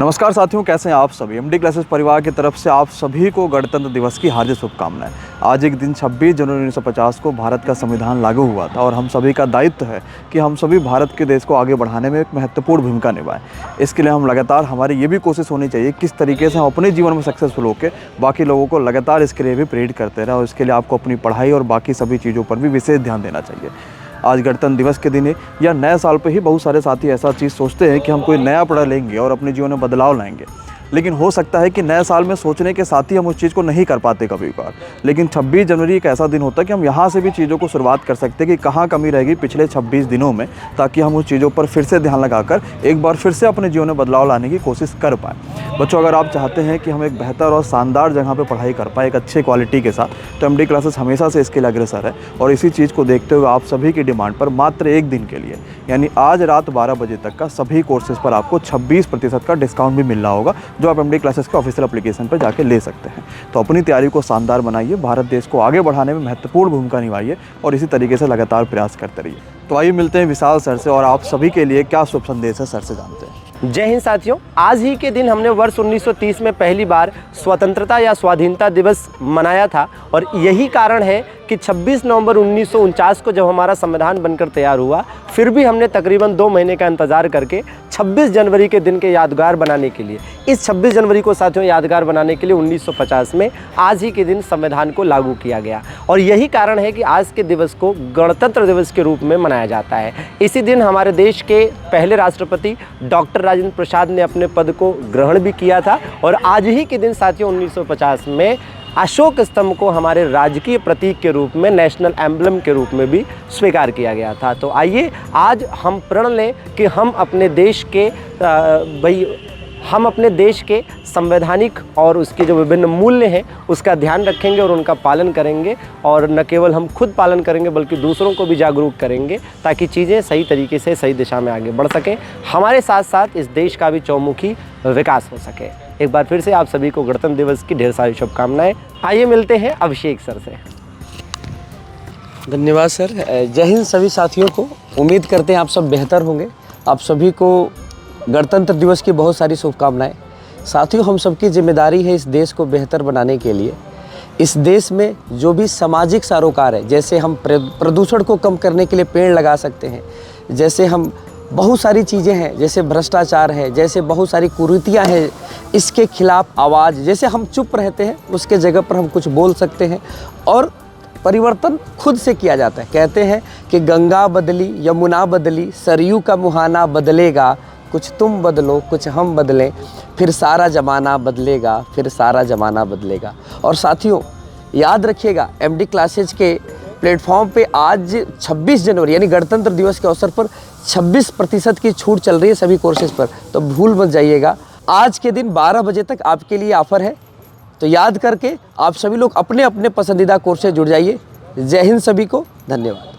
नमस्कार साथियों, कैसे हैं आप सभी। एमडी क्लासेस परिवार की तरफ से आप सभी को गणतंत्र दिवस की हार्दिक शुभकामनाएं। आज एक दिन 26 जनवरी 1950 को भारत का संविधान लागू हुआ था और हम सभी का दायित्व है कि हम सभी भारत के देश को आगे बढ़ाने में एक महत्वपूर्ण भूमिका निभाएं। इसके लिए हम लगातार हमारी ये भी कोशिश होनी चाहिए किस तरीके से हम अपने जीवन में सक्सेसफुल होकर बाकी लोगों को लगातार इसके लिए भी प्रेरित करते रहें और इसके लिए आपको अपनी पढ़ाई और बाकी सभी चीज़ों पर भी विशेष ध्यान देना चाहिए। आज गणतंत्र दिवस के दिन या नए साल पे ही बहुत सारे साथी ऐसा चीज़ सोचते हैं कि हम कोई नया पढ़ा लेंगे और अपने जीवन में बदलाव लाएंगे, लेकिन हो सकता है कि नए साल में सोचने के साथ ही हम उस चीज़ को नहीं कर पाते कभी कभार। लेकिन 26 जनवरी एक ऐसा दिन होता है कि हम यहाँ से भी चीज़ों को शुरुआत कर सकते हैं कि कहाँ कमी रहेगी पिछले 26 दिनों में, ताकि हम उस चीज़ों पर फिर से ध्यान लगाकर एक बार फिर से अपने जीवन में बदलाव लाने की कोशिश कर पाएँ। बच्चों, अगर आप चाहते हैं कि हम एक बेहतर और शानदार जगह पर पढ़ाई कर पाए एक अच्छे क्वालिटी के साथ, तो एमडी क्लासेस हमेशा से इसके लिए अग्रसर है। और इसी चीज़ को देखते हुए आप सभी की डिमांड पर मात्र एक दिन के लिए, यानी आज रात 12 बजे तक का सभी कोर्सेज़ पर आपको 26% का डिस्काउंट भी मिल रहा होगा, जो आप एमडी क्लासेस के ऑफिशियल एप्लीकेशन पर जाके ले सकते हैं। तो अपनी तैयारी को शानदार बनाइए, भारत देश को आगे बढ़ाने में महत्वपूर्ण भूमिका निभाइए और इसी तरीके से लगातार प्रयास करते रहिए। तो आइए मिलते हैं विशाल सर से और आप सभी के लिए क्या शुभ संदेश है सर से जानते हैं। जय हिंद साथियों, आज ही के दिन हमने वर्ष 1930 में पहली बार स्वतंत्रता या स्वाधीनता दिवस मनाया था और यही कारण है कि 26 नवंबर 1949 को जब हमारा संविधान बनकर तैयार हुआ, फिर भी हमने तकरीबन 2 महीने का इंतज़ार करके 26 जनवरी के दिन के यादगार बनाने के लिए, इस 26 जनवरी को साथियों यादगार बनाने के लिए 1950 में आज ही के दिन संविधान को लागू किया गया। और यही कारण है कि आज के दिवस को गणतंत्र दिवस के रूप में मनाया जाता है। इसी दिन हमारे देश के पहले राष्ट्रपति डॉक्टर राजेंद्र प्रसाद ने अपने पद को ग्रहण भी किया था और आज ही के दिन साथियों 1950 में अशोक स्तंभ को हमारे राजकीय प्रतीक के रूप में, नेशनल एम्बलम के रूप में भी स्वीकार किया गया था। तो आइए आज हम प्रण लें कि हम अपने देश के संवैधानिक और उसके जो विभिन्न मूल्य हैं उसका ध्यान रखेंगे और उनका पालन करेंगे। और न केवल हम खुद पालन करेंगे बल्कि दूसरों को भी जागरूक करेंगे, ताकि चीज़ें सही तरीके से सही दिशा में आगे बढ़ सकें, हमारे साथ साथ इस देश का भी चौमुखी विकास हो सके। एक बार फिर से आप सभी को गणतंत्र दिवस की ढेर सारी शुभकामनाएं। आइए मिलते हैं अभिषेक सर से। धन्यवाद सर। जय हिंद सभी साथियों को। उम्मीद करते हैं आप सब बेहतर होंगे। आप सभी को गणतंत्र दिवस की बहुत सारी शुभकामनाएं। साथियों, हम सबकी जिम्मेदारी है इस देश को बेहतर बनाने के लिए। इस देश में जो भी सामाजिक सरोकार है, जैसे हम प्रदूषण को कम करने के लिए पेड़ लगा सकते हैं, जैसे हम बहुत सारी चीज़ें हैं, जैसे भ्रष्टाचार है, जैसे बहुत सारी कुरीतियाँ हैं, इसके खिलाफ आवाज़, जैसे हम चुप रहते हैं उसके जगह पर हम कुछ बोल सकते हैं और परिवर्तन खुद से किया जाता है। कहते हैं कि गंगा बदली यमुना बदली, सरयू का मुहाना बदलेगा, कुछ तुम बदलो कुछ हम बदलें, फिर सारा ज़माना बदलेगा, फिर सारा ज़माना बदलेगा। और साथियों याद रखिएगा, एमडी क्लासेज के प्लेटफॉर्म पे आज 26 जनवरी यानी गणतंत्र दिवस के अवसर पर 26% की छूट चल रही है सभी कोर्सेज पर, तो भूल मत जाइएगा। आज के दिन 12 बजे तक आपके लिए ऑफ़र है, तो याद करके आप सभी लोग अपने अपने पसंदीदा कोर्स से जुड़ जाइए। जय हिंद सभी को, धन्यवाद।